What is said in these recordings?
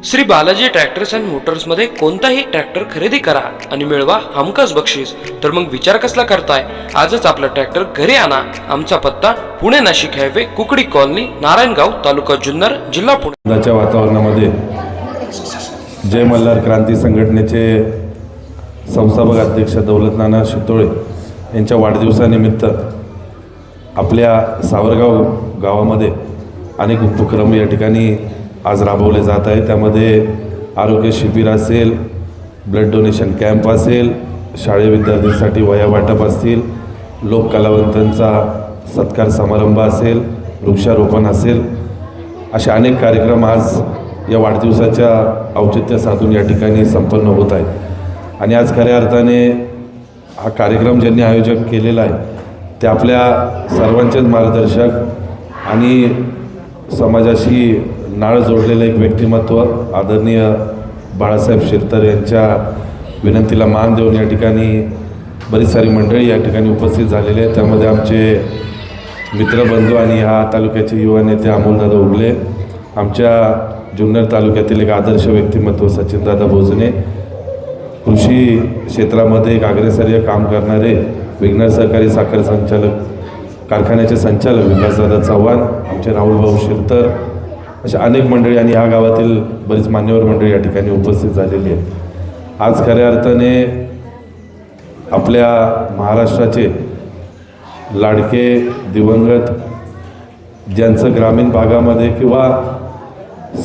Shri Balaji tractors and मोटर्समध्ये कोणताही tractor खरेदी करा आणि मिळवा हमखास बक्षीस। तर मग विचार कसला करताय, आजच आपला ट्रॅक्टर घरी आणा। आमचा पत्ता पुणे नाशिक हायवे, कुकडी कॉलनी, नारायणगाव, तालुका जुन्नर, जिल्हा पुणे। यंदाच्या वातावरणामध्ये जय मल्हार क्रांती संघटनेचे संस्थापक अध्यक्ष दौलत नाना शितोळे यांच्या वाढदिवसानिमित्त आपल्या सावरगाव गावामध्ये अनेक उपक्रम या ठिकाणी आज राबवले जात आहे। त्यामध्ये आरोग्य शिबिर असेल, ब्लड डोनेशन कॅम्प असेल, शाळेय विद्यार्थ्यांसाठी वह्या वाटप असतील, लोककलावंतांचा सत्कार समारंभ असेल, वृक्षारोपण असेल, असे अनेक कार्यक्रम आज या वाढदिवसाच्या औचित्य साधून या ठिकाणी संपन्न होत आहेत। आणि आज खऱ्या अर्थाने हा कार्यक्रम ज्यांनी आयोजन केलेला आहे ते आपल्या सर्वांचेच मार्गदर्शक आणि समाजाशी नाळ जोडलेलं एक व्यक्तिमत्व आदरणीय बाळासाहेब शिरतर यांच्या विनंतीला मान देऊन या ठिकाणी बरीच सारी मंडळी या ठिकाणी उपस्थित झालेली आहे। त्यामध्ये आमचे मित्रबंधू आणि ह्या तालुक्याचे युवा नेते अमोलदादा उगले, आमच्या जुन्नर तालुक्यातील एक आदर्श व्यक्तिमत्व सचिनदादा भोजने, कृषी क्षेत्रामध्ये एक अग्रेसर्य काम करणारे विघ्नर सहकारी साखर संचालक कारखान्याचे संचालक विकासदादा चव्हाण, आमचे राहुलभाऊ शिरतर, अशा अनेक मंडळी आणि ह्या गावातील बरीच मान्यवर मंडळी या ठिकाणी उपस्थित झालेली आहेत। आज खऱ्या अर्थाने आपल्या महाराष्ट्राचे लाडके दिवंगत, ज्यांचं ग्रामीण भागामध्ये किंवा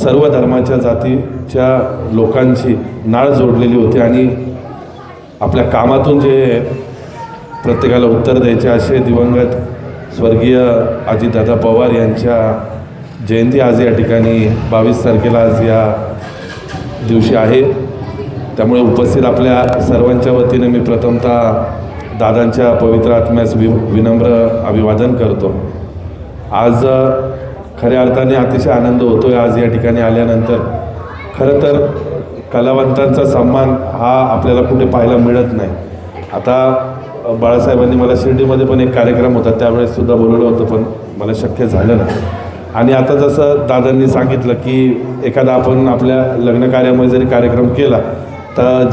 सर्व धर्माच्या जातीच्या लोकांची नाळ जोडलेली होती आणि आपल्या कामातून जे प्रत्येकाला उत्तर द्यायचे असे दिवंगत स्वर्गीय अजितदादा पवार यांच्या जयंती आज या ठिकाणी 22 तारखेला आज या दिवशी आहे। त्यामुळे उपस्थित आपल्या सर्वांच्या वतीने मी प्रथमतः दादांच्या पवित्र आत्म्यास विनम्र अभिवादन करतो। आज खऱ्या अर्थाने अतिशय आनंद होतो आहे आज या ठिकाणी आल्यानंतर। खरं तर कलावंतांचा सन्मान हा आपल्याला कुठे पाहायला मिळत नाही। आता बाळासाहेबांनी मला शिर्डीमध्ये पण एक कार्यक्रम होता त्यावेळेससुद्धा बोलवलं होतं, पण मला शक्य झालं नाही। आणि आता जसं दादांनी सांगितलं की एखादा आपण आपल्या लग्न कार्यामध्ये जरी कार्यक्रम केला तर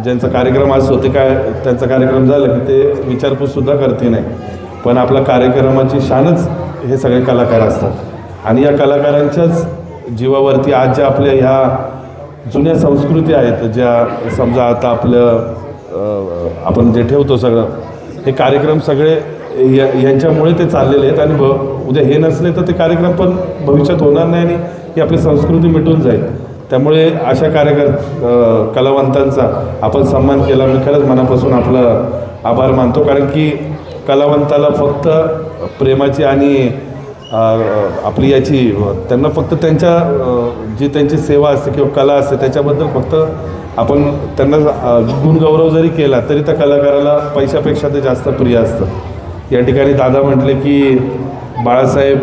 ज्यांचा कार्यक्रम आज होते त्यांचा कार्यक्रम झाला की ते विचारपूससुद्धा करते नाही, पण आपल्या कार्यक्रमाची शानच हे सगळे कलाकार असतात। आणि या कलाकारांच्याच जीवावरती आज ज्या आपल्या ह्या जुन्या संस्कृती आहेत, ज्या समजा आता आपण जे ठेवतो सगळं हे कार्यक्रम सगळे यांच्यामुळे ते चाललेले आहेत। आणि उद्या हे नसले तर ते कार्यक्रम पण भविष्यात होणार नाही आणि ही आपली संस्कृती मिटून जाईल। त्यामुळे अशा कलावंतांचा आपण सन्मान केला, मी खरंच मनापासून आपलं आभार मानतो। कारण की कलावंताला फक्त प्रेमाची आणि आपली याची त्यांना फक्त त्यांच्या जी त्यांची सेवा असते किंवा कला असते त्याच्याबद्दल फक्त आपण त्यांना गुणगौरव जरी केला तरी त्या कलाकाराला पैशापेक्षा ते जास्त प्रिय असतं। या ठिकाणी दादा म्हटले की बाळासाहेब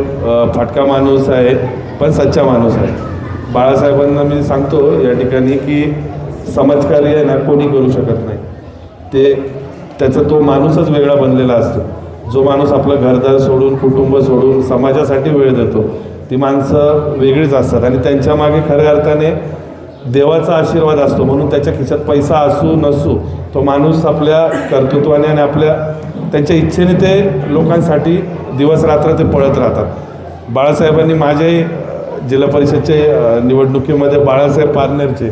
फाटका माणूस आहे पण सच्चा माणूस आहे। बाळासाहेबांना मी सांगतो या ठिकाणी की समाजकार्य आहे ना कोणी करू शकत नाही, त्याचा तो माणूसच वेगळा बनलेला असतो। जो माणूस आपलं घरदार सोडून कुटुंब सोडून समाजासाठी वेळ देतो ती माणसं वेगळीच असतात आणि त्यांच्या मागे खऱ्या अर्थाने देवाचा आशीर्वाद असतो। म्हणून त्याच्या खिशात पैसा असू नसू तो माणूस आपल्या कर्तृत्वाने आणि आपल्या त्यांच्या इच्छेने ते लोकांसाठी दिवस रात्र ते पळत राहतात। बाळासाहेबांनी माझ्याही जिल्हा परिषदचे निवडणुकीमध्ये बाळासाहेब पारनेरचे,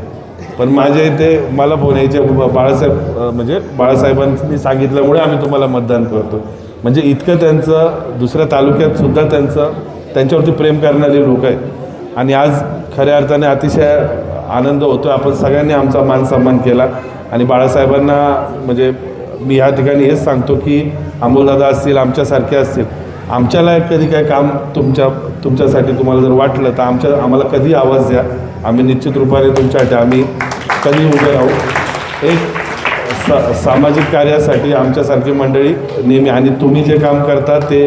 पण माझ्या इथे मला फोन यायचे बाळासाहेब म्हणजे बाळासाहेबांनी सांगितल्यामुळे आम्ही तुम्हाला मतदान करतो। म्हणजे इतकं त्यांचं दुसऱ्या तालुक्यातसुद्धा त्यांच्यावरती प्रेम करणारे लोक आहेत। आणि आज खऱ्या अर्थाने अतिशय आनंद होतो। आपण सगळ्यांनी आमचा मान सन्मान केला आणि बाळासाहेबांना म्हणजे मी ह्या ठिकाणी हेच सांगतो की अमोलदादा असतील, आमच्यासारखे असतील, आमच्याला कधी काय काम तुमच्यासाठी तुम्हाला जर वाटलं तर आम्हाला कधी आवाज द्या, आम्ही निश्चित रूपाने तुमच्यासाठी आम्ही कधी उभे राहू। एक सामाजिक कार्यासाठी आमच्यासारखी मंडळी नेहमी, आणि तुम्ही जे काम करता ते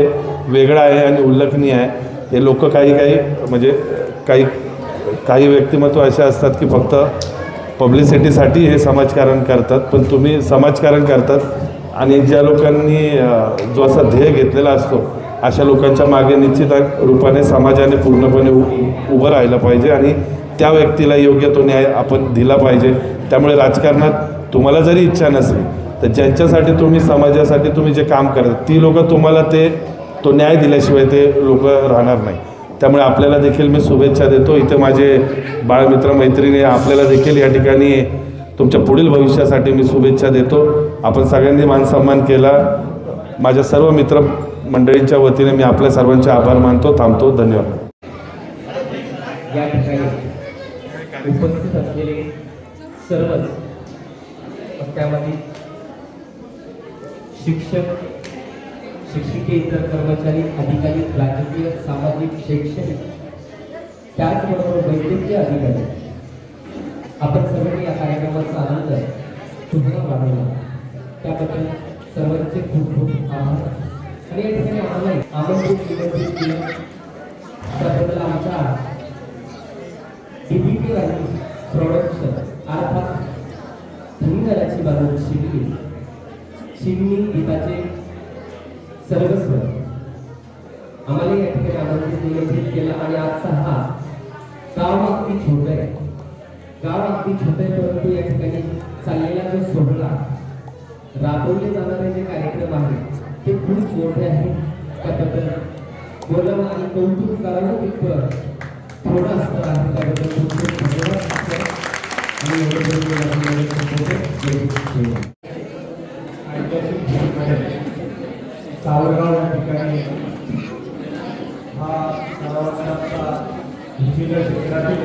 वेगळं आहे आणि उल्लेखनीय आहे। हे लोक म्हणजे काही व्यक्तिमत्व असे असतात की फक्त पब्लिसिटीसाठी हे समाजकारण करतात, पण तुम्ही समाजकारण करतात आणि ज्या लोकांनी जो असा ध्येय घेतलेला असतो अशा लोकांच्या मागे निश्चित रूपाने समाजाने पूर्णपणे उभं राहिलं पाहिजे आणि त्या व्यक्तीला योग्य तो न्याय आपण दिला पाहिजे. त्यामुळे राजकारणात तुम्हाला जरी इच्छा नसली तर ज्यांच्यासाठी तुम्ही समाजासाठी तुम्ही जे काम करता ती लोकं तुम्हाला तो न्याय दिल्याशिवाय ते लोक राहणार नाही. त्यामुळे आपल्याला देखील मी शुभेच्छा देतो. इथे माझे बाळमित्र मैत्रिणी आपल्याला देखील या ठिकाणी तुमच्या पुढील भविष्यासाठी मी शुभेच्छा देतो. आपण सगळ्यांनी मानसन्मान केला. माझ्या सर्व मित्र मंडळींच्या वतीने मी आपल्या सर्वांचे आभार मानतो. थांबतो. धन्यवाद. या ठिकाणी उपस्थित असलेले सर्वच त्यामध्ये शिक्षक, शिक्षिके, इतर कर्मचारी, अधिकारी, राजकीय, सामाजिक, शैक्षणिक, त्याचबरोबर वैद्यकीय अधिकारी, आपण सर्वांनी या कार्यक्रमाचा आनंद तुम्हाला वाढवला त्याबद्दल सर्वांचे खूप खूप आभार. आणि या ठिकाणी आम्हाला आमंत्रित केलं त्याबद्दल आमच्या DBK प्रोडक्शन अर्थात धनगराची बाजू शिगणी गीताचे सर्वस्व आम्हाला या ठिकाणी आमंत्रित केलं. आणि आजचा हा गाव अगदी छोटं आहे, परंतु या ठिकाणी चाललेला जो सोहळा राबवले जाणारे जे कार्यक्रम आहेत ते खूप मोठे आहेत. त्याबद्दल बोलावं आणि कौतुक करावं तितकं थोडं असतं आहे. त्याबद्दल खूप खूप धन्यवाद. सावरगाव या ठिकाणी हा विविध क्षेत्रातील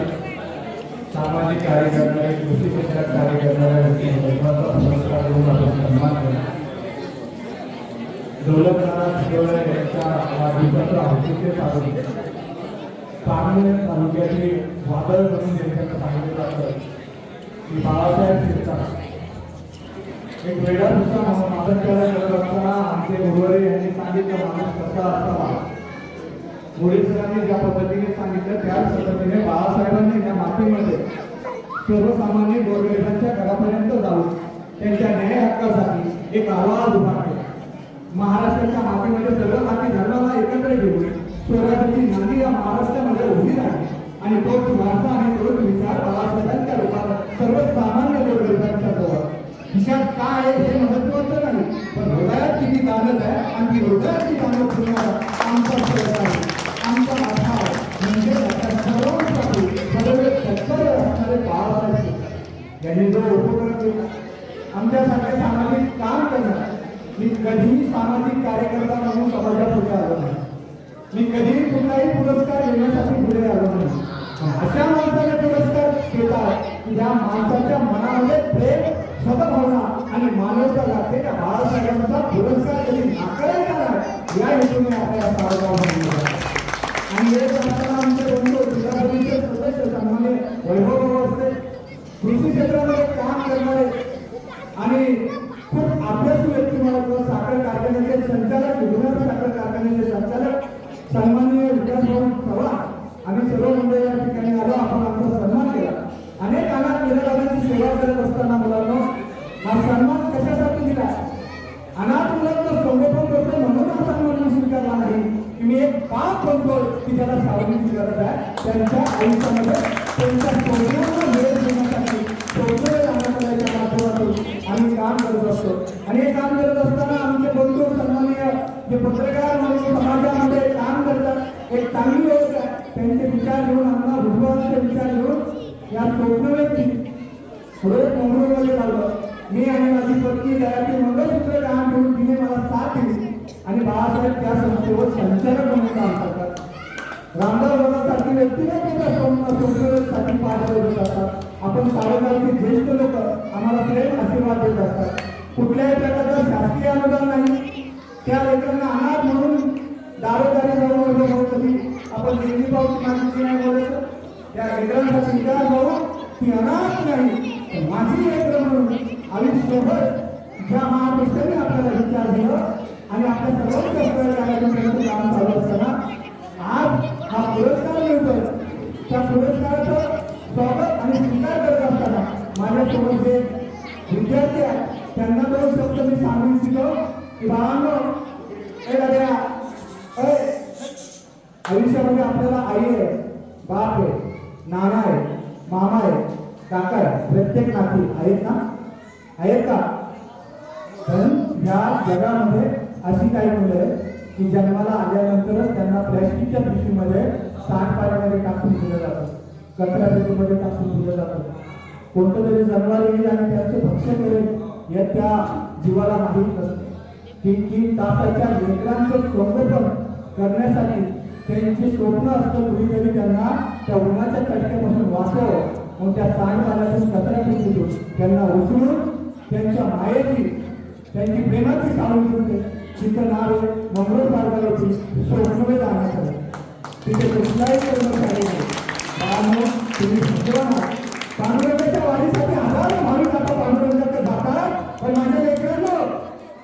सामाजिक कार्य करणारे, कृषी क्षेत्रात कार्य करणाऱ्या महत्त्वाचा पुरस्कार देऊन आपण सन्मान केला. दौलतनाथ शिरोळे यांच्या वाढदिवसाचं औचित्य साधून पारनेर तालुक्यातील वादळ म्हणून त्यांच्याकडे सांगितलं जातं की बाळासाहेब शिरसाट एक वेळा दुसरा मातृत्वाला करत असताना आमचे गुरुवारी यांनी सांगितलं माणूस कसा असावा. मोरे सरांनी ज्या पद्धतीने सांगितलं त्याच पद्धतीने बाळासाहेबांनी या मातीमध्ये सर्वसामान्य गोरगरिबांच्या घरापर्यंत जाऊन त्यांच्या न्याय हक्कासाठी एक आवाज उभा केला. महाराष्ट्राच्या मातीमध्ये सर्व माती धर्माला एकत्र घेऊन स्वराज्याची नांदी या महाराष्ट्रामध्ये उभी राहिली आणि तोच वारसा आणि तोच विचार बाळासाहेबांच्या रूपात सर्वसामान्य गोरगरिबांच्या जवळ खिशात काय आहे हे महत्वाचं नाही, पण हृदयात किती जाणत आहे आणि ती हृदयाची जाणत ठेवणारा आमचा प्रयत्न आहे, आमचा आधार म्हणजे सर्वांसाठी सर्व सत्तर असणारे बाळासाहेब यांनी जो उपक्रम केला आमच्यासारखे सामाजिक काम करणार. मी कधीही सामाजिक कार्यकर्ता म्हणून समाजापुढे आलो नाही, मी कधीही कुठलाही पुरस्कार घेण्यासाठी पुढे आलो नाही. अशा माणसाने पुरस्कार घेतात ज्या माणसाच्या मनामध्ये प्रेम, सद्भावना आणि मानवता लागते. त्या बाळासाहेबांचा पुरस्कार कधी नाकारायचा नाही या हेतूने आपल्या सावरगाव म्हणून. आणि येत असताना आमचे बंधू जिल्हापरिषद सदस्य सन्मान्य वैभव असते, कृषी क्षेत्रामध्ये काम करणारे आणि खूप अभ्यासू व्यक्तिमत्व, साखर कारखान्याचे संचालक, विघ्नर साखर कारखान्याचे संचालक सन्माननीय विकासभाऊ चव्हाण, आम्ही सर्व मंडळी या ठिकाणी आलो. आपण आमचा सन्मान केला. अनेक अनाथ निराधारांची सेवा करत असताना मुलांना हा सन्मान कशासाठी दिला? अनाथ मुलांचं संगोपन करतो म्हणून हा सन्मान स्वीकारला नाही की मी एक पाप बनतो की त्याला सावलीची गरज आहे. त्यांच्या आयुष्यामध्ये त्यांच्या सोयऱ्यांना वेळ देण्यासाठी सोयरे राहण्याच्या माध्यमातून आम्ही काम करत असतो. आणि हे काम करत असताना आमचे बंधू सन्माननीय जे पत्रकार म्हणून समाजामध्ये काम करतात, एक चांगली गोष्ट आहे. त्यांचे विचार घेऊन आम्हाला भुजबळांचे विचार घेऊन या स्वप्नवेची पुढे मुंबईमध्ये लागलं. मी आणि माझी पत्नी दयाची मंगळसूत्र काम घेऊन तिने मला साथ दिली आणि बाळासाहेब त्या संस्थेवर संचालक म्हणून काम करतात. रामदास बाबांसारखी व्यक्तीने त्या संस्थेसाठी पाठ करत असतात. आपण सावरगावचे ज्येष्ठ लोक आम्हाला प्रेम आशीर्वाद देत असतात. कुठल्याही प्रकारचं शासकीय अनुदान नाही. त्या लेकरांना अनाथ म्हणून दारोदारी जाऊन आपण नेहमी पाऊस मागितली नाही बोलायचं. त्या लेकरांचा विचार जाऊन ती अनाथ नाही तर माझी लेकर म्हणून आयुष्यभर ज्या महापुरुषांनी आपल्याला विचार दिलं आणि आपल्या सर्वांच्या कार्यातून काम चालू असताना आज हा पुरस्कार मिळतोय. त्या पुरस्काराचं स्वागत आणि स्वीकार करत असताना माझ्यासोबत जे विद्यार्थी आहेत त्यांना दोन शब्द मी सांगू इच्छितो की बाळांनो, आयुष्यामध्ये आपल्याला आई आहे, बाप आहे, नाना आहे, मामा आहे, काका आहे, प्रत्येक नाती आहेत ना? आहेत का? पण या जगामध्ये अशी काही मुलं आहेत की जन्माला आल्यानंतरच त्यांना प्लॅस्टिकच्या पिशवीमध्ये सांडपाण्यामध्ये टाकून दिलं जातं, कचरा पेटीमध्ये टाकून दिलं जातं. कोणतं तरी जनावर येईल आणि त्यांचे भक्ष्य करेल हे त्या जीवाला माहीत नसतं. 3-3 तासाच्या लेकरांचं संगोपन करण्यासाठी त्यांची स्वप्न असतं कुणीतरी त्यांना त्या उन्हाच्या चटक्यापासून वाचवावं, मग त्या सांडपाण्यातून कचरा पेटीतून त्यांना उचलून त्यांच्या मायेची त्यांची प्रेमाची सावली होते. तिचं नाव आहे मंगळ पार्वती स्वप्नवेद आणायचं. तिथे कुठलाही कर्मचारी नाही. तुम्ही सुचवा पांडुरंगाच्या वाढीसाठी हजारो भाविक आता पांडुरंगाकडे जातात, पण माझ्या लेकरांनो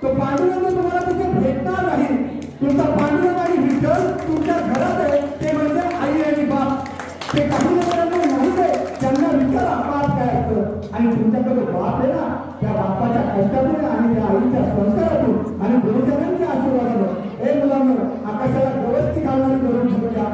तो पांडुरंग तुम्हाला तिथे भेटणार नाही. तुमचा पांडुरंग आणि विठ्ठल तुमच्या घरात आहे, ते म्हणजे आई आणि बाप. ते काही लोकांना माहित आहे त्यांना विचारा बाप काय असतं, आणि तुमच्याकडे बाप आहे ना, त्या बापाच्या कष्टातून आणि त्या आईच्या संस्कारातून आणि गुरुजनांच्या आशीर्वादानं हे मुलांना आकाशाला व्यवस्थित घालणारी करून घेऊया.